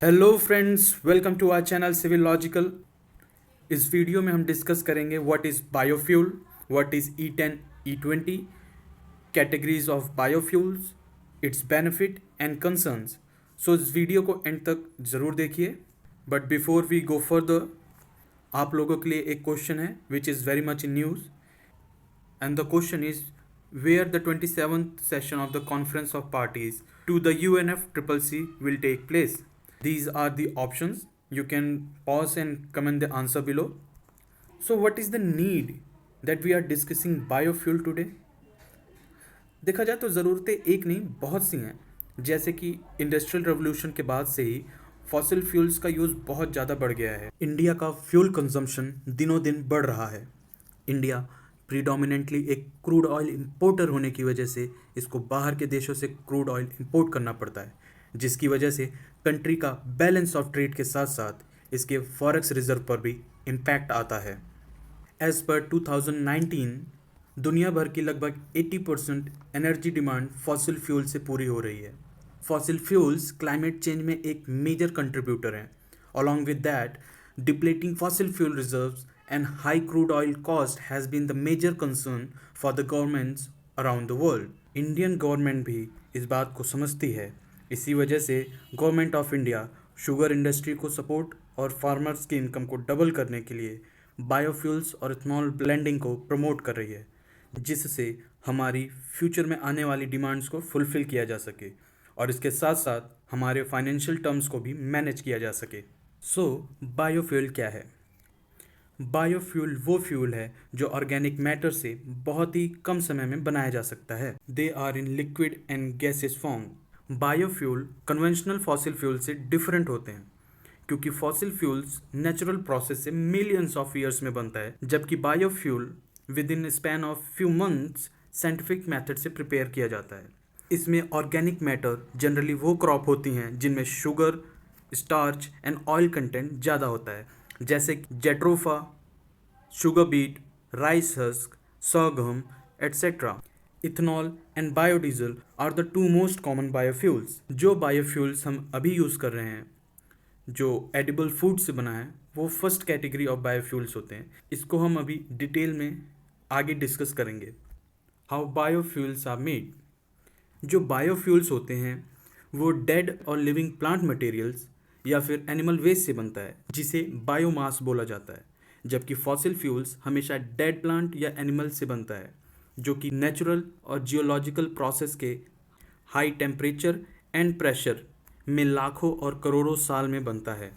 Hello friends, welcome to our channel civil logical. इस video में हम डिस्कस करेंगे what is biofuel, what is E10 E20, categories of biofuels, its benefit and concerns. So इस video को end तक ज़रूर देखिए। But before we go further, आप लोगों के लिए एक क्वेश्चन है which is very much in news, and the question is where the 27th session of the Conference of Parties to the UNFCCC will take place. These are the options. You can pause and comment the answer below. So what is the need that we are discussing biofuel today? देखा जाए तो ज़रूरतें एक नहीं बहुत सी हैं। जैसे कि इंडस्ट्रियल रेवोल्यूशन के बाद से ही फॉसिल फ्यूल्स का यूज़ बहुत ज़्यादा बढ़ गया है। इंडिया का फ्यूल कंजम्पशन दिनों दिन बढ़ रहा है। इंडिया प्रीडोमिनेंटली एक क्रूड ऑयल इंपोर्टर होने की वजह से इसको बाहर के देशों से क्रूड ऑयल इंपोर्ट करना पड़ता है, जिसकी वजह से कंट्री का बैलेंस ऑफ ट्रेड के साथ साथ इसके फॉरेक्स रिजर्व पर भी इम्पैक्ट आता है। एज पर 2019 दुनिया भर की लगभग 80% एनर्जी डिमांड फॉसिल फ्यूल से पूरी हो रही है। फॉसिल फ्यूल्स क्लाइमेट चेंज में एक मेजर कंट्रीब्यूटर हैं। Along with that, depleting fossil fuel reserves and high crude oil cost has been the major concern for the governments around the world. Indian government भी इस बात को समझती है। इसी वजह से government of India sugar industry को सपोर्ट और फार्मर्स की इनकम को डबल करने के लिए बायोफ्यूल्स और इथनॉल ब्लेंडिंग को प्रमोट कर रही है, जिससे हमारी फ्यूचर में आने वाली डिमांड्स को फुलफ़िल किया जा सके और इसके साथ साथ हमारे फाइनेंशियल टर्म्स को भी मैनेज किया जा सके। सो बायोफ्यूल क्या है? बायोफ्यूल वो फ्यूल है जो ऑर्गेनिक मैटर से बहुत ही कम समय में बनाया जा सकता है। They are in liquid and gases form. Biofuel conventional fossil fuel से डिफरेंट होते हैं क्योंकि फॉसिल फ्यूल्स नेचुरल प्रोसेस से मिलियंस ऑफ ईयर्स में बनता है, जबकि biofuel within span of few months scientific method से प्रिपेयर किया जाता है। इसमें ऑर्गेनिक मैटर जनरली वो क्रॉप होती हैं जिनमें sugar, starch and oil content ज़्यादा होता है, जैसे jatropha, sugar beet, rice husk, sorghum, etc. Ethanol and biodiesel are the two most common biofuels. जो बायोफ्यूल्स हम अभी यूज़ कर रहे हैं जो एडिबल फूड से बना है वो फर्स्ट कैटेगरी ऑफ बायोफ्यूल्स होते हैं। इसको हम अभी डिटेल में आगे डिस्कस करेंगे। How biofuels are made. जो बायोफ्यूल्स होते हैं वो डेड और लिविंग प्लांट मटेरियल्स या फिर एनिमल वेस्ट से बनता है, जिसे बायोमास बोला जाता है, जबकि फॉसिल फ्यूल्स हमेशा डेड प्लांट या एनिमल से बनता है, जो कि नेचुरल और जियोलॉजिकल प्रोसेस के हाई टेम्परेचर एंड प्रेशर में लाखों और करोड़ों साल में बनता है।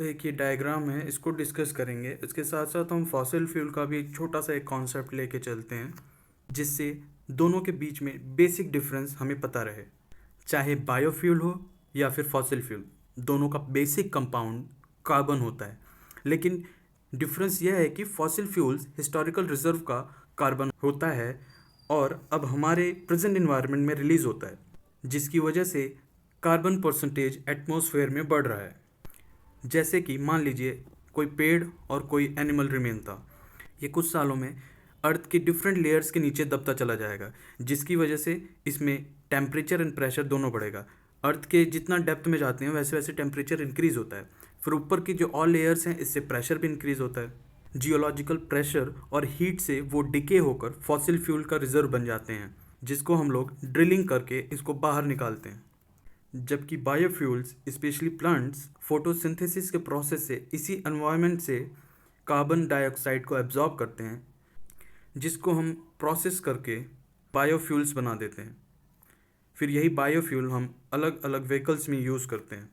एक ये डायग्राम है, इसको डिस्कस करेंगे। इसके साथ साथ हम फॉसिल फ्यूल का भी एक छोटा सा एक कॉन्सेप्ट लेके चलते हैं, जिससे दोनों के बीच में बेसिक डिफरेंस हमें पता रहे। चाहे बायोफ्यूल हो या फिर फॉसिल फ्यूल, दोनों का बेसिक कंपाउंड कार्बन होता है, लेकिन डिफरेंस यह है कि फॉसिल फ्यूल्स हिस्टोरिकल रिजर्व का कार्बन होता है और अब हमारे प्रेजेंट इन्वायरमेंट में रिलीज होता है, जिसकी वजह से कार्बन परसेंटेज एटमॉस्फेयर में बढ़ रहा है। जैसे कि मान लीजिए कोई पेड़ और कोई एनिमल रिमेन था, ये कुछ सालों में अर्थ के डिफरेंट लेयर्स के नीचे दबता चला जाएगा, जिसकी वजह से इसमें टेम्परेचर एंड प्रेशर दोनों बढ़ेगा। अर्थ के जितना डेप्थ में जाते हैं वैसे वैसे टेम्परेचर इंक्रीज़ होता है, फिर ऊपर की जो और लेयर्स हैं इससे प्रेशर भी इंक्रीज़ होता है। जियोलॉजिकल प्रेशर और हीट से वो डिके होकर फॉसिल फ्यूल का रिजर्व बन जाते हैं, जिसको हम लोग ड्रिलिंग करके इसको बाहर निकालते हैं। जबकि बायोफ्यूल्स स्पेशली प्लांट्स फोटोसिंथेसिस के प्रोसेस से इसी एनवायरनमेंट से कार्बन डाइऑक्साइड को एब्जॉर्ब करते हैं, जिसको हम प्रोसेस करके बायोफ्यूल्स बना देते हैं। फिर यही बायोफ्यूल हम अलग अलग व्हीकल्स में यूज़ करते हैं।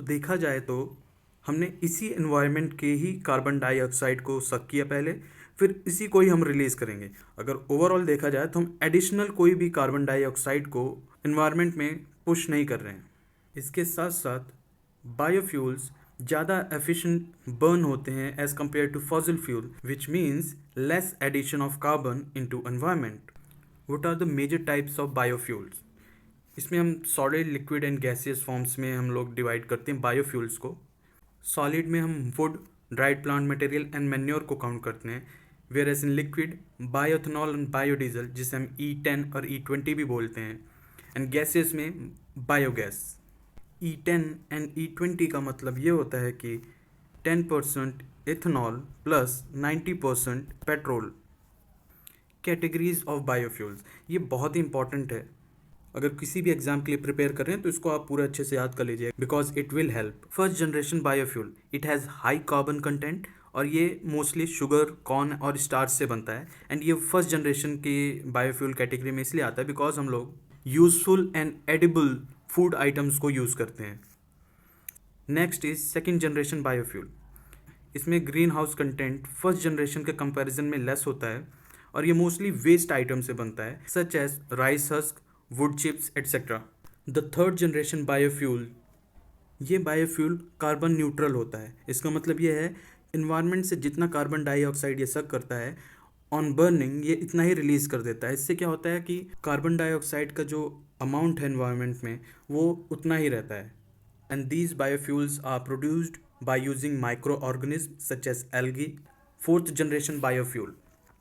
देखा जाए तो हमने इसी एनवायरनमेंट के ही कार्बन डाइऑक्साइड को सक किया पहले, फिर इसी को ही हम रिलीज़ करेंगे। अगर ओवरऑल देखा जाए तो हम एडिशनल कोई भी कार्बन डाइऑक्साइड को एनवायरनमेंट में पुश नहीं कर रहे हैं। इसके साथ साथ बायोफ्यूल्स ज़्यादा एफिशिएंट बर्न होते हैं as compare to fossil fuel, which means less addition of carbon into environment. What are the major types of biofuels? इसमें हम solid, liquid and gaseous forms में हम लोग डिवाइड करते हैं बायोफ्यूल्स को। सॉलिड में हम wood, dried plant material and manure को काउंट करते हैं, whereas in liquid bioethanol and biodiesel, जिसे हम E10 और E20 भी बोलते हैं, एंड गैसेस में बायोगैस। E10 एंड E20 का मतलब ये होता है कि 10% ethanol plus 90% petrol. Categories of biofuels, ये बहुत ही इंपॉर्टेंट है। अगर किसी भी एग्जाम के लिए प्रिपेयर कर रहे हैं तो इसको आप पूरा अच्छे से याद कर लीजिए, because it will help. First generation biofuel, it has high carbon content और ये मोस्टली शुगर, कॉर्न और स्टार्च से बनता है। एंड ये फर्स्ट जनरेशन की बायोफ्यूल कैटेगरी में इसलिए आता है बिकॉज हम लोग useful and edible food items को यूज़ करते हैं। Next is second generation biofuel. इसमें green house content first generation के कंपैरिजन में लेस होता है और ये मोस्टली वेस्ट आइटम से बनता है, such as rice husk, wood chips etcetera. The third generation biofuel, ये बायोफ्यूल कार्बन न्यूट्रल होता है। इसका मतलब ये है इन्वायरमेंट से जितना कार्बन डाइऑक्साइड ये सक करता है, ऑन बर्निंग ये इतना ही रिलीज कर देता है। इससे क्या होता है कि कार्बन डाइऑक्साइड का जो अमाउंट है इन्वायरमेंट में वो उतना ही रहता है। And these biofuels are produced by using micro organism such as algae. Fourth generation biofuel,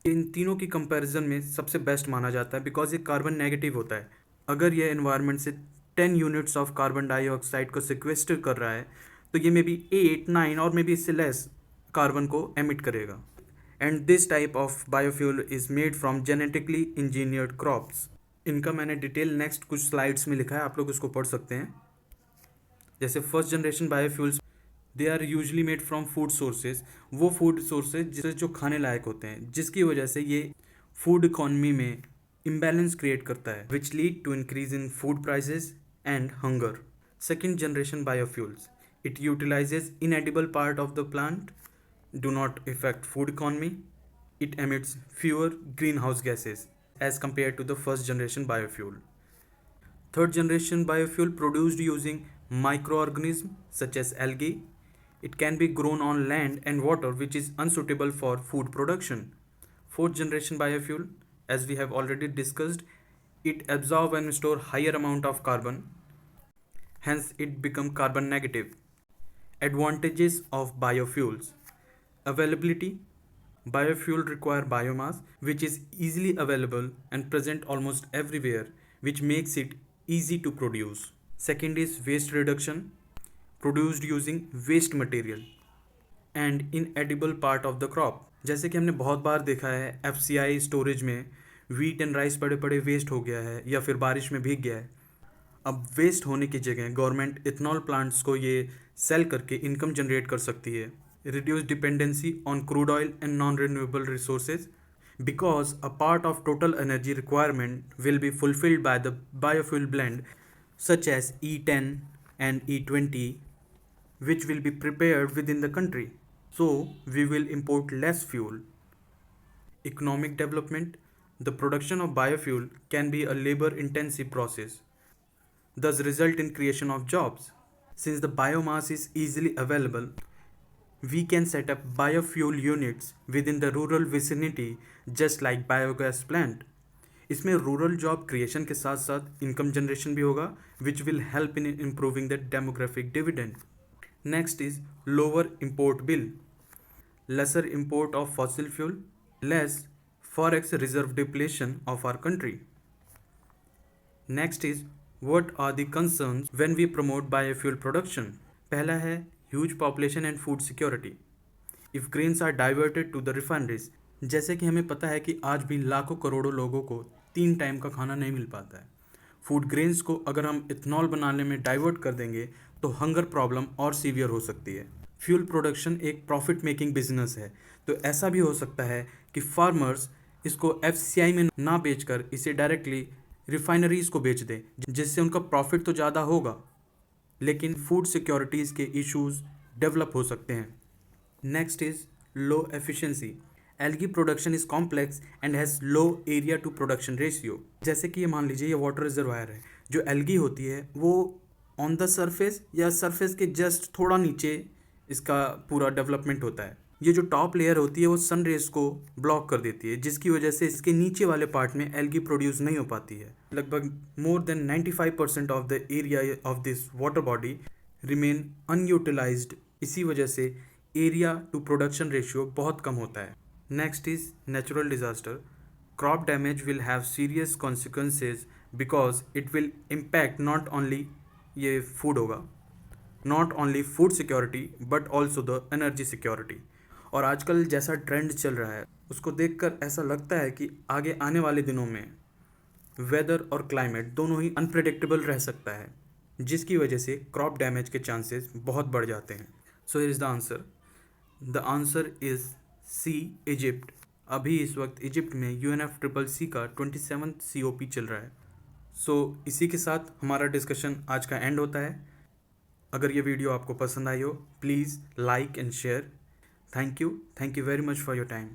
इन तीनों की कंपैरिजन में सबसे बेस्ट माना जाता है बिकॉज ये कार्बन नेगेटिव होता है। अगर ये एनवायरनमेंट से 10 यूनिट्स ऑफ कार्बन डाइऑक्साइड को सिक्वेस्टर कर रहा है तो ये मे बी 8, 9 और मे बी इससे लेस कार्बन को एमिट करेगा। And this type of biofuel is made from genetically engineered crops. इनका मैंने डिटेल नेक्स्ट कुछ स्लाइड्स में लिखा है, आप लोग उसको पढ़ सकते हैं। जैसे first generation biofuels, they are usually made from food sources, वो फूड सोर्सेज जिसे जो खाने लायक होते हैं, जिसकी वजह से ये फूड इकॉनमी में इम्बैलेंस क्रिएट करता है, which lead to increase in food prices and hunger. Second generation biofuels, it utilises inedible part of the plant, do not affect food economy, it emits fewer greenhouse gases as compared to the first generation biofuel. Third generation biofuel produced using microorganisms such as algae. It can be grown on land and water which is unsuitable for food production. Fourth generation biofuel, as we have already discussed, it absorb and store higher amount of carbon, hence it become carbon negative. Advantages of biofuels: availability. Biofuel require biomass which is easily available and present almost everywhere, which makes it easy to produce. Second is waste reduction, produced using waste material and inedible part of the crop. जैसे कि हमने बहुत बार देखा है FCI storage में wheat and rice पड़े पड़े waste हो गया है या फिर बारिश में भीग गया है। अब वेस्ट होने की जगह गवर्नमेंट इथेनॉल प्लांट्स को ये सेल करके इनकम जनरेट कर सकती है। Reduce dependency on crude oil and non-renewable resources, because a part of total energy requirement will be fulfilled by the biofuel blend such as E10 and E20, which will be prepared within the country. So we will import less fuel. Economic development. The production of biofuel can be a labor-intensive process, thus result in creation of jobs. Since the biomass is easily available, we can set up biofuel units within the rural vicinity just like biogas plant. इसमें rural job creation के साथ साथ income generation भी होगा which will help in improving the demographic dividend. Next is lower import bill, lesser import of fossil fuel, less forex reserve depletion of our country. Next is what are the concerns when we promote biofuel production. पहला है huge population and food security. If grains are diverted to the refineries, जैसे कि हमें पता है कि आज भी लाखों करोड़ों लोगों को 3 टाइम का खाना नहीं मिल पाता है। फूड ग्रेन्स को अगर हम इथेनॉल बनाने में डाइवर्ट कर देंगे तो हंगर प्रॉब्लम और सीवियर हो सकती है। फ्यूल प्रोडक्शन एक प्रॉफिट मेकिंग बिजनेस है, तो ऐसा भी हो सकता है कि फार्मर्स इसको FCI में ना बेचकर इसे डायरेक्टली रिफाइनरीज को बेच दें, जिससे उनका प्रॉफिट तो ज़्यादा होगा लेकिन फूड सिक्योरिटीज़ के इश्यूज डेवलप हो सकते हैं। Next is low efficiency. Algae production is complex and has low area to production ratio. जैसे कि ये मान लीजिए ये वाटर रिजर्वायर है, जो एल्गी होती है वो ऑन द सरफेस या सरफेस के जस्ट थोड़ा नीचे इसका पूरा डेवलपमेंट होता है। ये जो टॉप लेयर होती है वो सन रेज को ब्लॉक कर देती है, जिसकी वजह से इसके नीचे वाले पार्ट में एल्गी प्रोड्यूस नहीं हो पाती है। लगभग more than 95% of the area of this water body remain unutilised. इसी वजह से एरिया टू प्रोडक्शन रेशियो बहुत कम होता है। Next is natural disaster. Crop damage will have serious consequences because it will impact not only ये food होगा। Not only food security but also the energy security. और आजकल जैसा ट्रेंड चल रहा है उसको देखकर ऐसा लगता है कि आगे आने वाले दिनों में वेदर और क्लाइमेट दोनों ही अनप्रेडिक्टेबल रह सकता है, जिसकी वजह से क्रॉप डैमेज के चांसेस बहुत बढ़ जाते हैं। So here is the answer. The answer is C, Egypt. अभी इस वक्त इजिप्ट में UNFCCC का 27th COP चल रहा है। सो इसी के साथ हमारा डिस्कशन आज का एंड होता है। अगर ये वीडियो आपको पसंद आई हो please like and share. Thank you very much for your time.